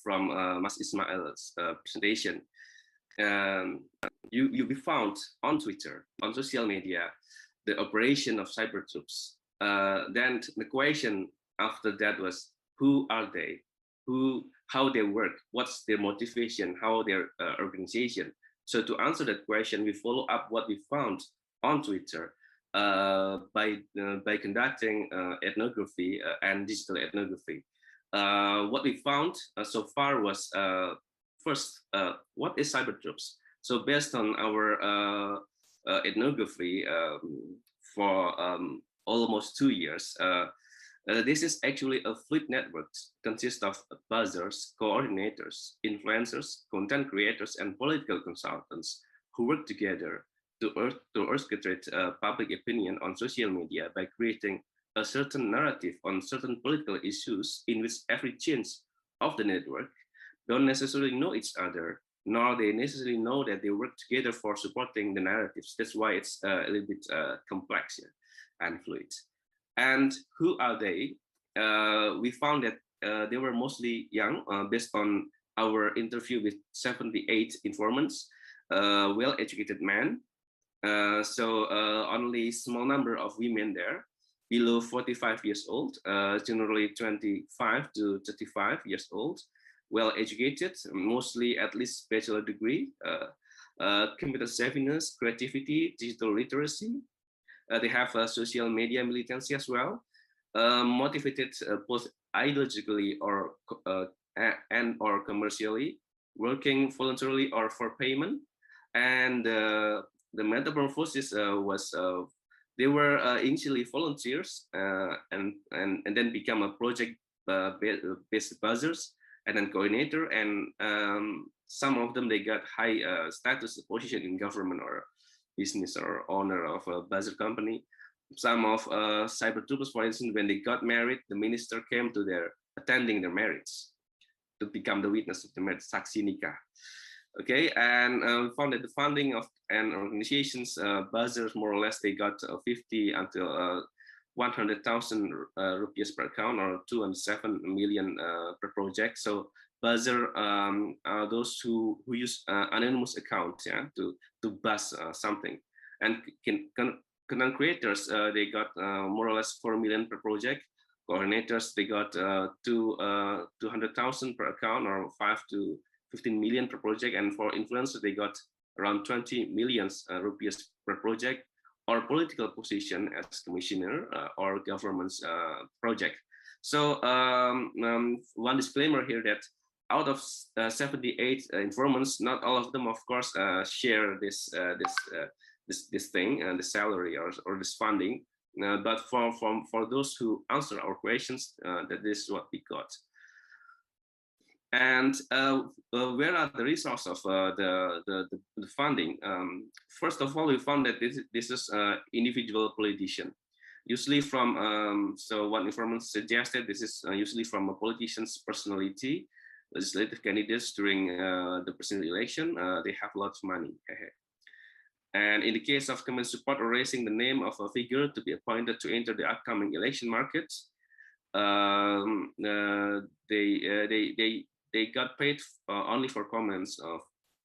from Mas Ismail's presentation, we found on Twitter, on social media, the operation of cyber troops. Then the question after that was, who are they? How they work? What's their motivation? How their organization? So to answer that question, we follow up what we found on Twitter by conducting ethnography and digital ethnography. What we found so far was first, what is cyber troops? So based on our ethnography for almost 2 years, this is actually a fleet network consists of buzzers, coordinators, influencers, content creators, and political consultants who work together to orchestrate public opinion on social media by creating a certain narrative on certain political issues in which every change of the network don't necessarily know each other, nor they necessarily know that they work together for supporting the narratives. That's why it's a little bit complex here and fluid. And who are they? We found that they were mostly young, based on our interview with 78 informants, well-educated men. So only small number of women there, below 45 years old, generally 25 to 35 years old, well-educated, mostly at least bachelor degree, computer savviness, creativity, digital literacy. They have social media militancy as well, motivated both ideologically or and or commercially, working voluntarily or for payment. And the metamorphosis was they were initially volunteers and then become a project based buzzers and then coordinator, and some of them they got high status position in government or business or owner of a buzzer company. Some of cyber troopers, for instance, when they got married, the minister came to their attending their marriage to become the witness of the marriage, saksi nikah. Okay, and we found that the funding of an organizations, buzzers, more or less, they got 50 until 100,000 rupees per account, or 207 million per project. So buzzer are those who use anonymous accounts, yeah, to buzz something. And content creators, they got more or less 4 million per project. Coordinators, they got 200,000 per account, or 5 to 15 million per project. And for influencers, they got around 20 million rupees per project, or political position as commissioner or government's project. So one disclaimer here that out of 78 informants, not all of them, of course, share this thing and the salary or this funding. But for those who answer our questions, that this is what we got. And where are the resources of the funding? First of all, we found that this is individual politician. Usually from, so what informants suggested, this is usually from a politician's personality, legislative candidates during the presidential election. They have lots of money. And in the case of common support or raising the name of a figure to be appointed to enter the upcoming election markets, they got paid only for comments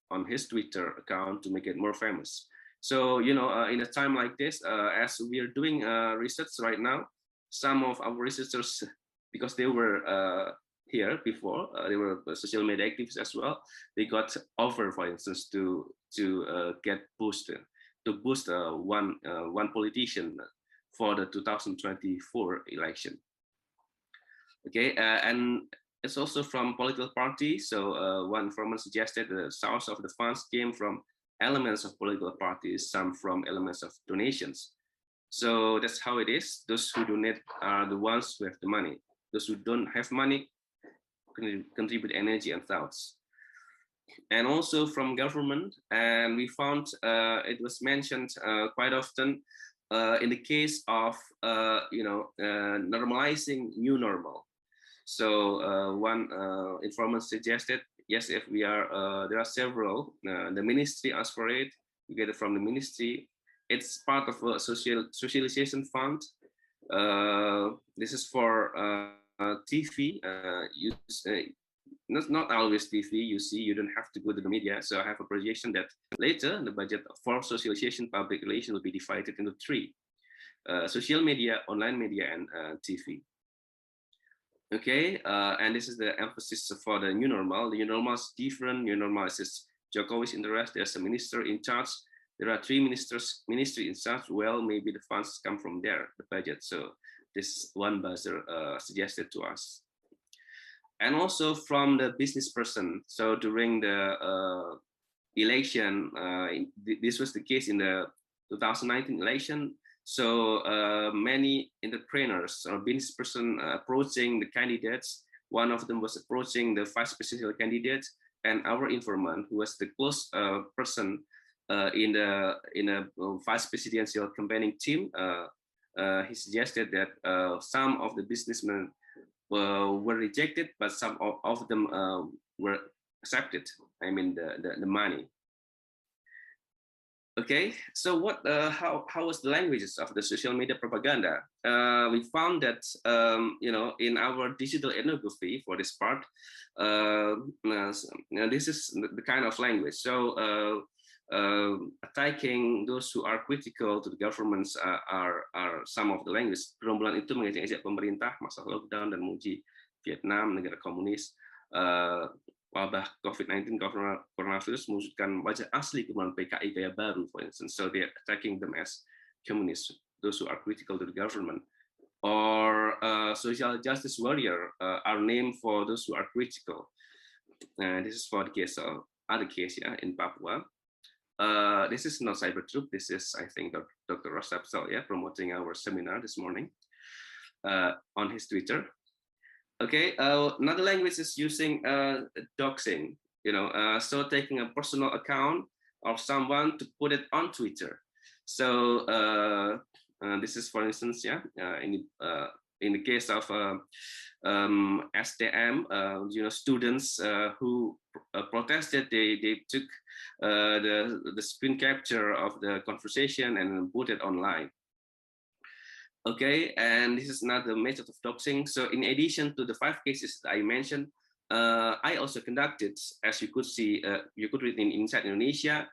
on his Twitter account to make it more famous. So, you know, in a time like this, as we are doing research right now, some of our researchers, because they were here before, they were social media activists as well, they got offer, for instance, to get boosted, to boost one politician for the 2024 election. Okay, and it's also from political parties. So one informant suggested the source of the funds came from elements of political parties, some from elements of donations. So that's how it is. Those who donate are the ones who have the money. Those who don't have money contribute energy and thoughts. And also from government, and we found it was mentioned quite often in the case of normalizing new normal. So one informant suggested, yes, if we are, there are several, the ministry asked for it, we get it from the ministry. It's part of a socialization fund. This is for TV, not always TV. You don't have to go to the media. So I have a projection that later the budget for socialization public relations will be divided into three: social media, online media, and TV. Okay, and this is the emphasis for the new normal. The new normal is different. New normal is Jokowi's interest. There's a minister in charge. There are three ministry in charge. Well, maybe the funds come from there, the budget. So this one buzzer suggested to us. And also from the business person. So during the election, this was the case in the 2019 election. So many entrepreneurs or business person approaching the candidates. One of them was approaching the vice presidential candidate, and our informant, who was the close person in a vice presidential campaigning team, he suggested that some of the businessmen were rejected, but some of them were accepted. I mean the money. Okay, so what? How was the languages of the social media propaganda? We found that in our digital ethnography for this part, this is the kind of language. So attacking those who are critical to the governments are some of the language. Gerombolan itu mengejek-ejek pemerintah, masalah lockdown dan memuji Vietnam, negara komunis. Wabah COVID-19 coronavirus mewujudkan wajah asli kemampuan PKI gaya baru, for instance. So they're attacking them as communists, those who are critical to the government. Or social justice warrior are named for those who are critical. This is for the case of other case in Papua. This is not cyber troop. This is, I think, Dr. Rostapsel, promoting our seminar this morning on his Twitter. Okay, another language is using doxing, so taking a personal account of someone to put it on Twitter. So this is, for instance, in the case of STM, students who protested, they took the screen capture of the conversation and put it online. Okay, and this is another method of doxing. So in addition to the 5 cases that I mentioned, I also conducted, as you could see, you could read in Inside Indonesia,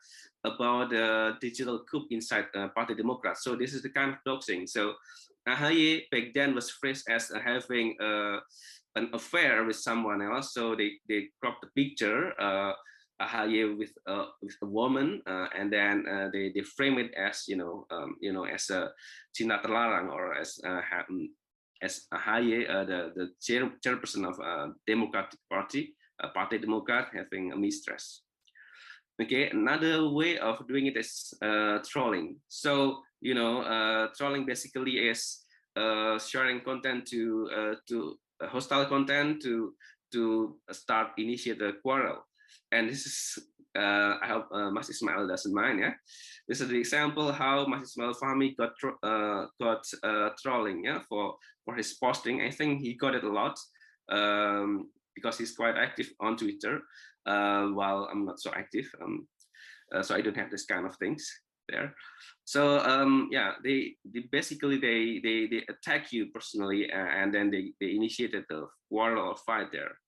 about the digital coup inside Party Demokrat. So this is the kind of doxing. So AHY back then was phrased as having an affair with someone else. So they cropped the picture, AHY with a woman, and then they frame it as as a Cina terlarang, or as AHY, the chairperson of Democratic Party, Partai Demokrat, having a mistress. Okay, another way of doing it is trolling. So trolling basically is sharing content to hostile content to initiate a quarrel. And this is, I hope Mas Ismail doesn't mind. This is the example how Mas Ismail Fahmi got trolling for his posting. I think he got it a lot because he's quite active on Twitter, while I'm not so active. So I don't have this kind of things there. So they basically they attack you personally, and then they initiated the quarrel or fight there.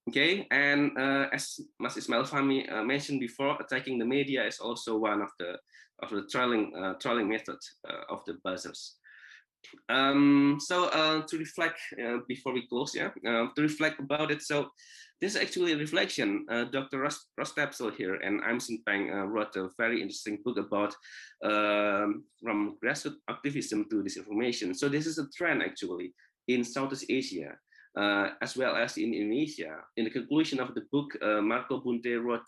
Okay, and as Mas Ismail Fahmi mentioned before, attacking the media is also one of the trolling method of the buzzers. So to reflect before we close, to reflect about it. So this is actually a reflection. Dr. Rostapsel here and I'm Sinpeng wrote a very interesting book about from grassroots activism to disinformation. So this is a trend actually in Southeast Asia. As well as in Indonesia. In the conclusion of the book, Marco Bunte wrote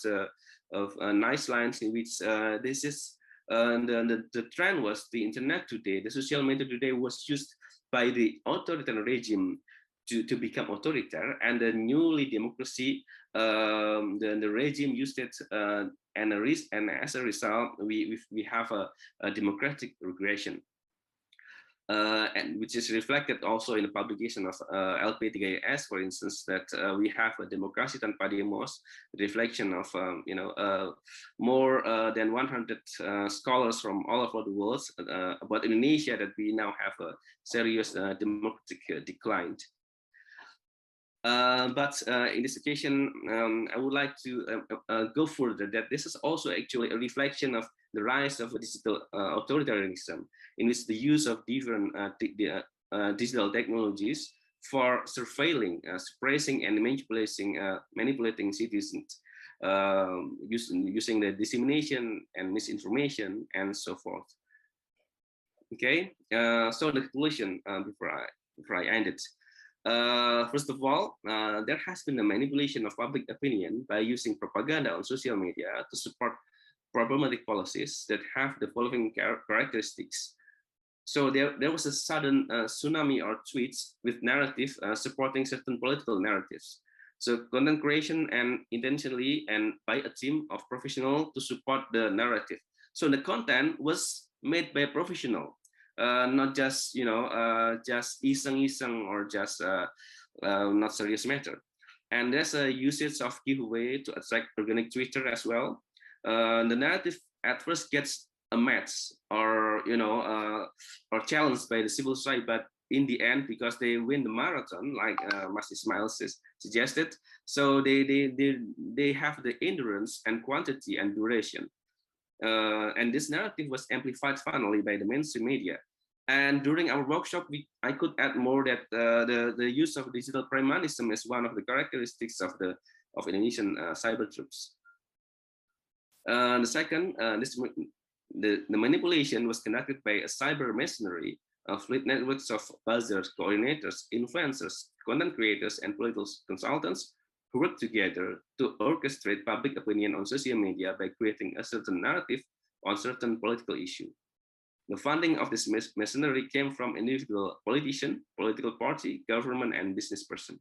nice lines in which this is the trend was the internet today, the social media today was used by the authoritarian regime to become authoritarian, and the newly democracy, the regime used it, and as a result, we have a democratic regression. And which is reflected also in the publication of LP3S, for instance, that we have a democracy tanpa demos, reflection of more than 100 scholars from all over the world about Indonesia, that we now have a serious democratic decline. But in this occasion, I would like to go further that this is also actually a reflection of the rise of digital authoritarianism, in which the use of different digital technologies for surveilling, suppressing, and manipulating citizens, using the dissemination and misinformation and so forth. Okay, so the conclusion before I end it. First of all, there has been a manipulation of public opinion by using propaganda on social media to support problematic policies that have the following characteristics. So there was a sudden tsunami or tweets with narrative supporting certain political narratives. So content creation and intentionally and by a team of professionals to support the narrative. So the content was made by a professional, not just just iseng-iseng or just not serious matter. And there's a usage of giveaway to attract organic Twitter as well. The narrative at first gets a match or or challenged by the civil society, but in the end, because they win the marathon, like Mas Ismail suggested, so they have the endurance and quantity and duration. And this narrative was amplified finally by the mainstream media. And during our workshop, I could add more that the use of digital pragmatism is one of the characteristics of Indonesian cyber troops. The second, the manipulation was conducted by a cyber mercenary, fleet networks of buzzers, coordinators, influencers, content creators, and political consultants who work together to orchestrate public opinion on social media by creating a certain narrative on certain political issue. The funding of this mercenary came from individual politician, political party, government, and business person.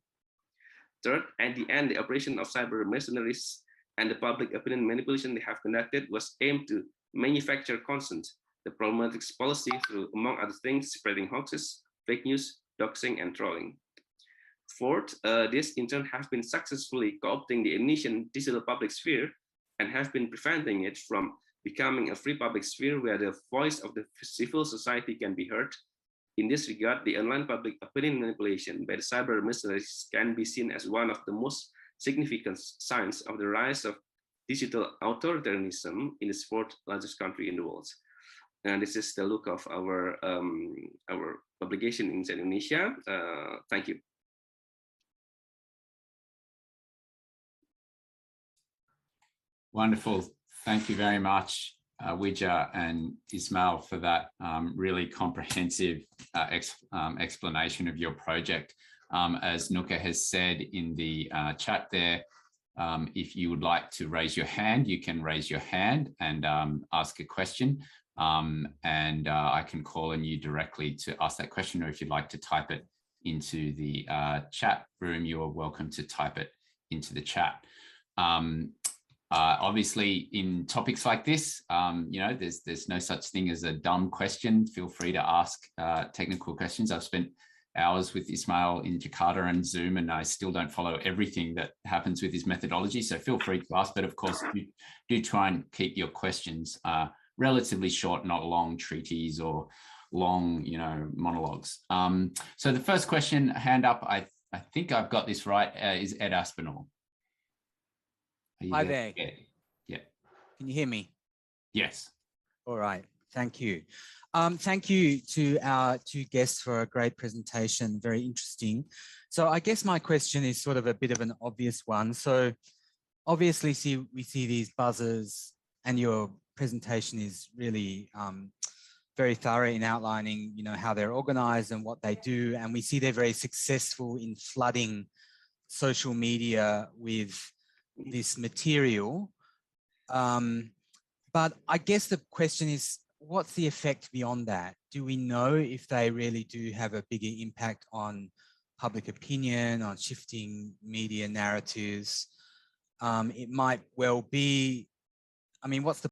Third, at the end, the operation of cyber mercenaries and the public opinion manipulation they have conducted was aimed to manufacture consent, the problematic policy through, among other things, spreading hoaxes, fake news, doxing, and trolling. Fourth, this in turn have been successfully co-opting the Indonesian digital public sphere and have been preventing it from becoming a free public sphere where the voice of the civil society can be heard. In this regard, the online public opinion manipulation by the cyber mercenaries can be seen as one of the most significant signs of the rise of digital authoritarianism in the fourth largest country in the world. And this is the look of our publication in Indonesia. Thank you. Wonderful. Thank you very much, Wija and Ismail, for that really comprehensive explanation of your project. As Nuka has said in the chat there, if you would like to raise your hand, you can raise your hand and ask a question. And I can call on you directly to ask that question, or if you'd like to type it into the chat room, you are welcome to type it into the chat. Obviously, in topics like this, there's no such thing as a dumb question. Feel free to ask technical questions. I've spent hours with Ismail in Jakarta and Zoom, and I still don't follow everything that happens with his methodology. So feel free to ask, but of course, do try and keep your questions relatively short, not long treaties or long, monologues. So the first question, hand up, I think I've got this right, is Ed Aspinall. Hi there. Yeah. Can you hear me? Yes. All right. Thank you. Thank you to our two guests for a great presentation. Very interesting. So I guess my question is sort of a bit of an obvious one. So obviously we see these buzzers, and your presentation is really very thorough in outlining, how they're organized and what they do. And we see they're very successful in flooding social media with this material. But I guess the question is, what's the effect beyond that? Do we know if they really do have a bigger impact on public opinion, on shifting media narratives? It might well be, what's the